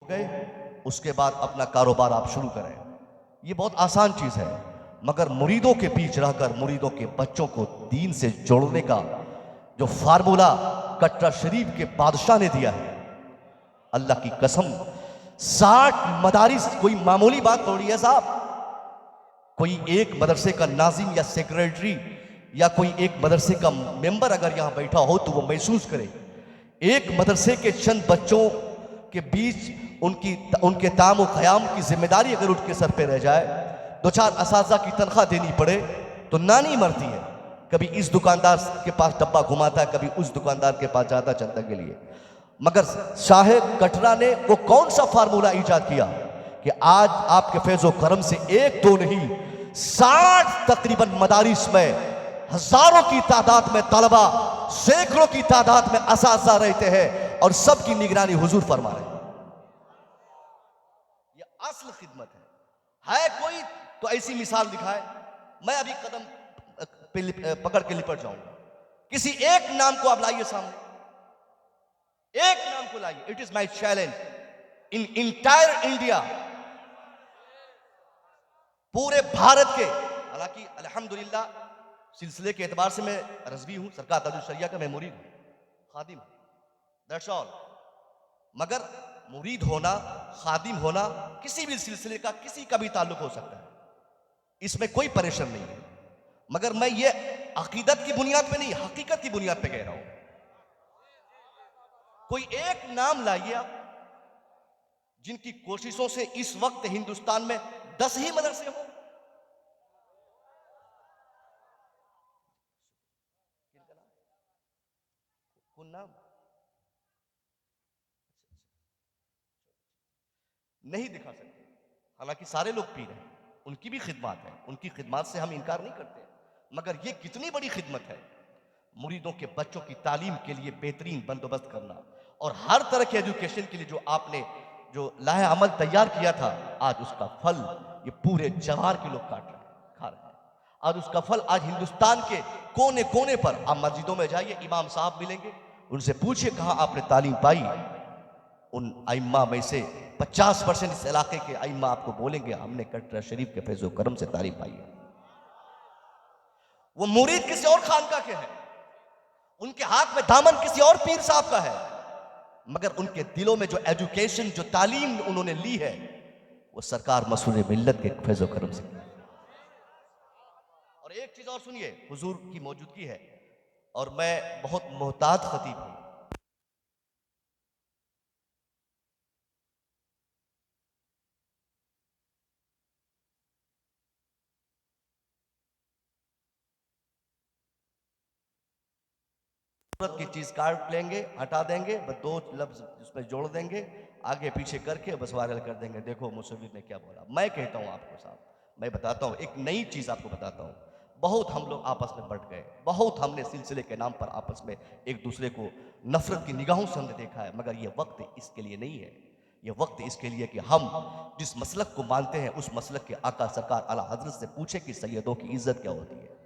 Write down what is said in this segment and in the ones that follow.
गए, उसके बाद अपना कारोबार आप शुरू करें। ये बहुत आसान चीज़ है, मगर मुरीदों के बीच रहकर मुरीदों के बच्चों को दीन से जोड़ने का जो फार्मूला कटरा शरीफ के बादशाह ने दिया है, अल्लाह की कसम 60 मदारिस कोई मामूली बात थोड़ी है साहब। कोई एक मदरसे का नाजिम या सेक्रेटरी या कोई एक मदरसे का मेंबर अगर यहां बैठा हो तो वो महसूस करे, एक मदरसे के चंद बच्चों के बीच उनके ताम क़याम की जिम्मेदारी अगर उनके सर पे रह जाए, दो चार असातिज़ा की तनख्वाह देनी पड़े तो नानी मरती है। कभी इस दुकानदार के पास डब्बा घुमाता है, कभी उस दुकानदार के पास जाता चंदा के लिए। मगर शाह कटरा ने वो कौन सा फार्मूला ईजाद किया कि आज आपके फैज़ो करम से एक दो नहीं 60 तकरीबन मदारिस में हजारों की तादाद में तलबा, सैकड़ों की तादाद में असातिज़ा रहते हैं और सबकी निगरानी हुजूर फरमा रहे हैं। यह असल खिदमत है कोई तो ऐसी मिसाल दिखाए, मैं अभी कदम पकड़ के लिपट जाऊंगा। किसी एक नाम को आप लाइए सामने, एक नाम को लाइए। It is my challenge in entire India, पूरे भारत के। हालांकि अल्हम्दुलिल्लाह सिलसिले के एतबार से मैं रज़वी हूं, सरकार ताजुल शरिया का मैं मुरीद हूं, खादिम हूं, दैट्स ऑल। मगर मुरीद होना, खादिम होना किसी भी सिलसिले का किसी का भी ताल्लुक हो सकता है, इसमें कोई परेशान नहीं है। मगर मैं ये अकीदत की बुनियाद पे नहीं, हकीकत की बुनियाद पे कह रहा हूं। कोई एक नाम लाइए आप जिनकी कोशिशों से इस वक्त हिंदुस्तान में 10 ही मदरसे हो। कौन नाम? नहीं दिखा सकते, हालांकि सारे लोग पी रहे हैं, उनकी भी खिदमत है, उनकी खिदमत से हम इनकार नहीं करते। मगर ये कितनी बड़ी खिदमत है, मुरीदों के बच्चों की तालीम के लिए बेहतरीन बंदोबस्त करना और हर तरह के एजुकेशन के लिए जो आपने जो लाहे अमल तैयार किया था, आज उसका फल ये पूरे जवार के लोग काट रहे हैं, खा रहे हैं। और उसका फल आज हिंदुस्तान के कोने कोने पर, आप मस्जिदों में जाइए, इमाम साहब मिलेंगे, उनसे पूछिए कहाँ आपने तालीम पाई। उन आइम्मा में से 50% इस इलाके के आइम्मा आपको बोलेंगे हमने कटरा शरीफ के फैज़ो करम से तालीम पाई है। वो मुरीद किसी और खानका के हैं, उनके हाथ में दामन किसी और पीर साहब का है, मगर उनके दिलों में जो एजुकेशन, जो तालीम उन्होंने ली है, वो सरकार मसूर मिल्लत के फैज़ो करम से। और एक चीज और सुनिए, हुजूर की मौजूदगी है और मैं बहुत मोहताज खतीब हूं। की चीज काट लेंगे, हटा देंगे, बस 2 लफ्ज उसमें जोड़ देंगे, आगे पीछे करके बस वायरल कर देंगे, देखो मुसव्विर ने क्या बोला। मैं कहता हूं आपको साहब, मैं बताता हूं एक नई चीज आपको बताता हूं। बहुत हम लोग आपस में बढ़ गए, बहुत हमने सिलसिले के नाम पर आपस में एक दूसरे को नफरत की निगाहों से हमने देखा है, मगर यह वक्त इसके लिए नहीं है। यह वक्त इसके लिए कि हम जिस मसलक को मानते हैं उस मसलक के आका सरकार आला हजरत से पूछे कि सैयदों की इज्जत क्या होती है।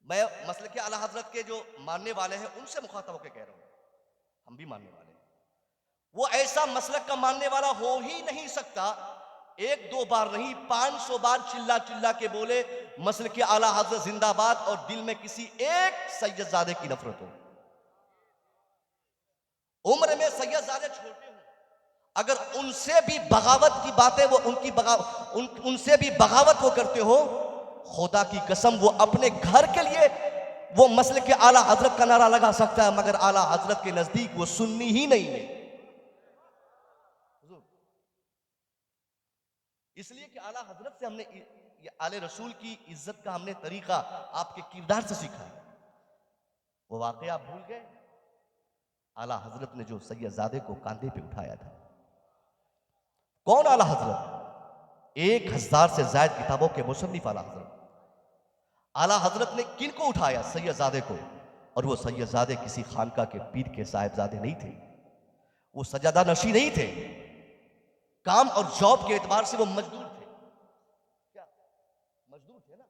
मैं मसलक के आला हजरत के जो मानने वाले हैं उनसे मुखातब होकर कह रहा हूं, हम भी मानने वाले हैं। वो ऐसा मसलक का मानने वाला हो ही नहीं सकता, एक दो बार नहीं 500 बार चिल्ला चिल्ला के बोले मसलक के आला हजरत जिंदाबाद, और दिल में किसी एक सैयदजादे की नफरत हो। उम्र में सैयदजादे छोटे हो, अगर उनसे भी बगावत की बातें वो उनसे भी बगावत वो करते हो, खुदा की कसम वो अपने घर के लिए वो मसले के आला हजरत का नारा लगा सकता है, मगर आला हजरत के नजदीक वो सुन्नी ही नहीं है। इसलिए कि आला हजरत से हमने ये आले रसूल की इज्जत का हमने तरीका आपके किरदार से सीखा है। वो वाकया आप भूल गए, आला हजरत ने जो सैयदजादे को कांधे पे उठाया था। कौन आला हजरत? 1000 से ज्यादा किताबों के मुसन्निफ आला हजरत। आला हजरत ने किन को उठाया? सैयदजादे को। और वो सैयदजादे किसी खानका के पीर के साहिबजादे नहीं थे, वो सजादा नशी नहीं थे, काम और जॉब के एतबार से वो मजदूर थे। क्या मजदूर थे ना?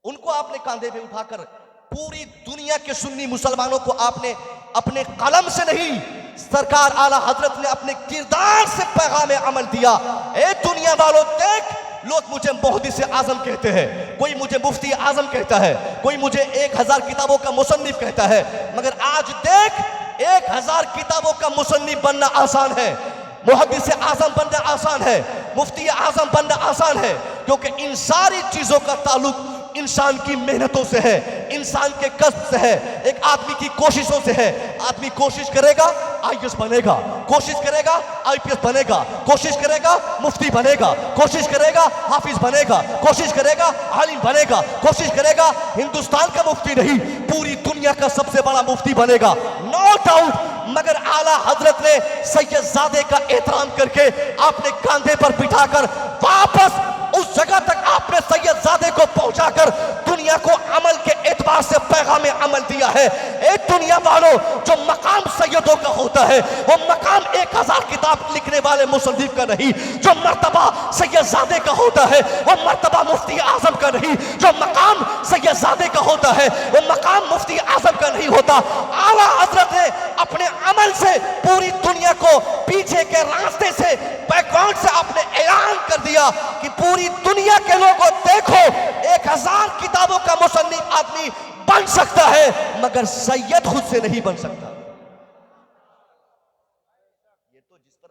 उनको आपने कांधे पे उठाकर पूरी दुनिया के सुन्नी मुसलमानों को आपने अपने कलम से नहीं, सरकार आला हजरत ने अपने किरदार से पैगाम अमल दिया। ए दुनिया वालों देख, लोग मुझे मुहद्दिस आजम कहते हैं, कोई मुझे मुफ्ती आजम कहता है, कोई मुझे 1000 किताबों का मुसन्निफ कहता है, मगर आज देख 1000 किताबों का मुसन्निफ बनना आसान है, मुहद्दिस आजम बनना आसान है, मुफ्ती आजम बनना आसान है, क्योंकि इन सारी चीजों का ताल्लुक इंसान की मेहनतों से है, इंसान के कष्ट से है, एक आदमी की कोशिशों से है। आदमी कोशिश करेगा आईएएस बनेगा, कोशिश करेगा आईपीएस बनेगा, कोशिश करेगा मुफ्ती बनेगा, कोशिश करेगा हाफिज बनेगा, कोशिश करेगा आलिम बनेगा, कोशिश करेगा हिंदुस्तान का मुफ्ती नहीं पूरी दुनिया का सबसे बड़ा मुफ्ती बनेगा, नो डाउट। मगर आला हजरत ने सैयदजादे का एहतराम करके आपने कंधे पर बिठाकर वापस उस जगह तक आपने सैयदजादे को पहुंचाकर दुनिया को अमल के एतबार से पैगाम अमल दिया है। एक दुनिया वालों, जो मकाम सैयदों का होता है वो मकाम 1000 किताब लिखने वाले मुसन्निफ का नहीं, जो मर्तबा सैयदजादे का होता है वो मर्तबा मुफ्ती आजम का नहीं, जो मकाम सैयदजादे का होता है वो मकाम मुफ्ती आजम का नहीं होता। आला हजरत ने अपने अमल से पूरी दुनिया को पीछे के रास्ते से, बैकग्राउंड से आपने ऐलान कर दिया कि पूरी दुनिया के लोगों देखो 1000 किताबों का मुसन्निफ आदमी बन सकता है, मगर सैयद खुद से नहीं बन सकता। ये तो जिस पर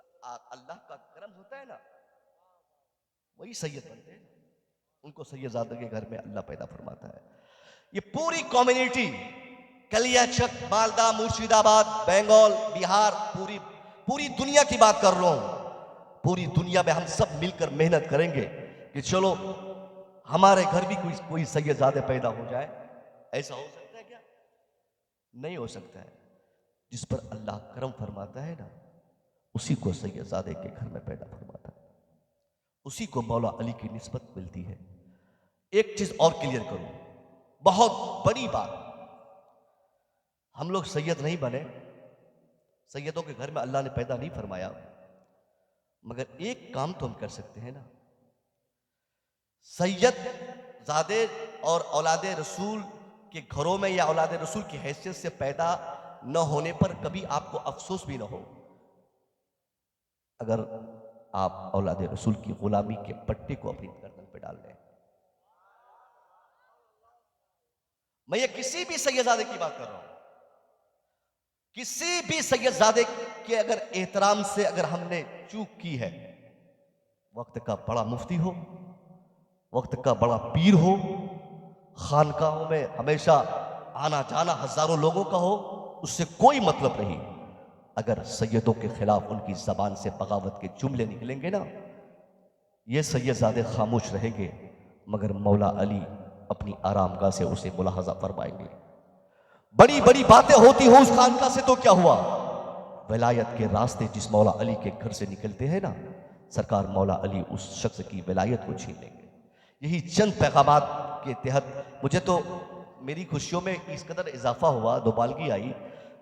अल्लाह का करम होता है ना, वही सैयद बनते हैं, उनको सैयदजादे के घर में अल्लाह पैदा फरमाता है। ये पूरी कम्युनिटी कलियाचक, मालदा, मुर्शिदाबाद, बंगाल, बिहार, पूरी दुनिया की बात कर रहा हूं। पूरी दुनिया में हम सब मिलकर मेहनत करेंगे कि चलो हमारे घर भी कोई सैयदजादे पैदा हो जाए। ऐसा हो सकता है क्या? नहीं हो सकता है। जिस पर अल्लाह करम फरमाता है ना, उसी को सैयदजादे के घर में पैदा फरमाता है, उसी को मौला अली की निस्बत मिलती है। एक चीज और क्लियर करूं, बहुत बड़ी बात, हम लोग सैयद नहीं बने, सैयदों के घर में अल्लाह ने पैदा नहीं फरमाया, मगर एक काम तो हम कर सकते हैं ना। सैयदजादे और औलादे रसूल के घरों में या औलादे रसूल की हैसियत से पैदा न होने पर कभी आपको अफसोस भी न हो, अगर आप औलादे रसूल की गुलामी के पट्टे को अपनी गर्दन पे डाल लें। मैं ये किसी भी सैयदजादे की बात कर रहा हूं, किसी भी सैयदजादे के अगर एहतराम से अगर हमने चूक की है, वक्त का बड़ा मुफ्ती हो, वक्त का बड़ा पीर हो, खानकाहों में हमेशा आना जाना हजारों लोगों का हो, उससे कोई मतलब नहीं। अगर सैयदों के खिलाफ उनकी जबान से बगावत के जुमले निकलेंगे ना, ये सैयदजादे खामोश रहेंगे, मगर मौला अली अपनी आरामगाह से उसे मुलाहजा फरमाएंगे। बड़ी बड़ी बातें होती हो उस खानका से तो क्या हुआ, विलायत के रास्ते जिस मौला अली के घर से निकलते हैं ना, सरकार मौला अली उस शख्स की विलायत को छीन लेंगे। यही चंद पैगामात के तहत मुझे तो मेरी खुशियों में इस कदर इजाफा हुआ, दोबालगी आई,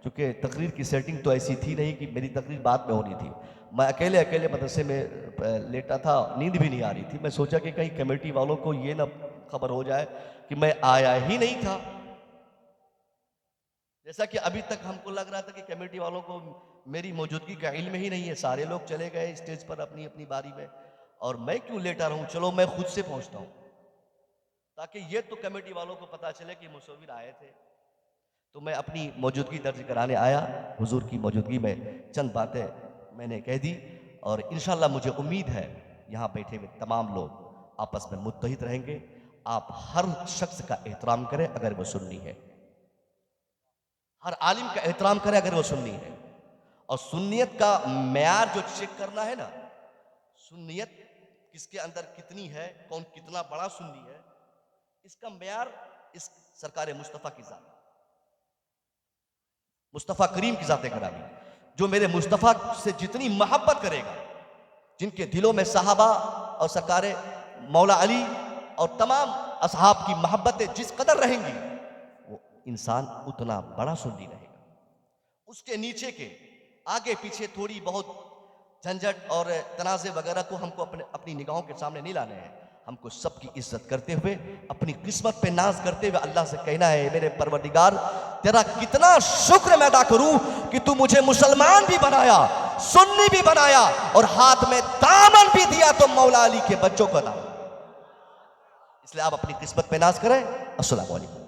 क्योंकि तकरीर की सेटिंग तो ऐसी थी नहीं कि मेरी तकरीर बाद में होनी थी। मैं अकेले अकेले मदरसे में लेटा था, नींद भी नहीं आ रही थी। मैं सोचा कि कहीं कमेटी वालों को ये ना खबर हो जाए कि मैं आया ही नहीं था, जैसा कि अभी तक हमको लग रहा था कि कमेटी वालों को मेरी मौजूदगी का इल्म ही नहीं है, सारे लोग चले गए स्टेज पर अपनी अपनी बारी में, और मैं क्यों लेटा रहूं। चलो मैं खुद से पहुंचता हूं, ताकि ये तो कमेटी वालों को पता चले कि मुसव्विर आए थे। तो मैं अपनी मौजूदगी दर्ज कराने आया, हुजूर की मौजूदगी में चंद बातें मैंने कह दी, और इंशाअल्लाह मुझे उम्मीद है यहाँ बैठे हुए तमाम लोग आपस में मुत्तहिद रहेंगे। आप हर शख्स का एहतराम करें अगर वो सुन्नी है, हर आलिम का एहतराम करें अगर वो सुन्नी है। और सुन्नियत का मेयार जो चेक करना है ना, सुन्नियत किसके अंदर कितनी है, कौन कितना बड़ा सुन्नी है, इसका मेयार इस सरकार मुस्तफ़ा की जात, मुस्तफ़ा करीम की जाते करामी, जो मेरे मुस्तफ़ा से जितनी मोहब्बत करेगा, जिनके दिलों में सहाबा और सरकार मौला अली और तमाम असहाब की मोहब्बतें जिस कदर रहेंगी, वो इंसान उतना बड़ा सुन्नी रहेगा। उसके नीचे के आगे पीछे थोड़ी बहुत झंझट और तनाज़े वगैरह को हमको अपनी निगाहों के सामने नहीं लाने हैं। हमको सबकी इज्जत करते हुए, अपनी किस्मत पे नाज करते हुए अल्लाह से कहना है, मेरे परवरदिगार तेरा कितना शुक्र मैं अदा करूं कि तू मुझे मुसलमान भी बनाया, सुन्नी भी बनाया और हाथ में दामन भी दिया तो मौला अली के बच्चों का दामन। इसलिए आप अपनी किस्मत पे नाज करें। अस्सलाम वालेकुम।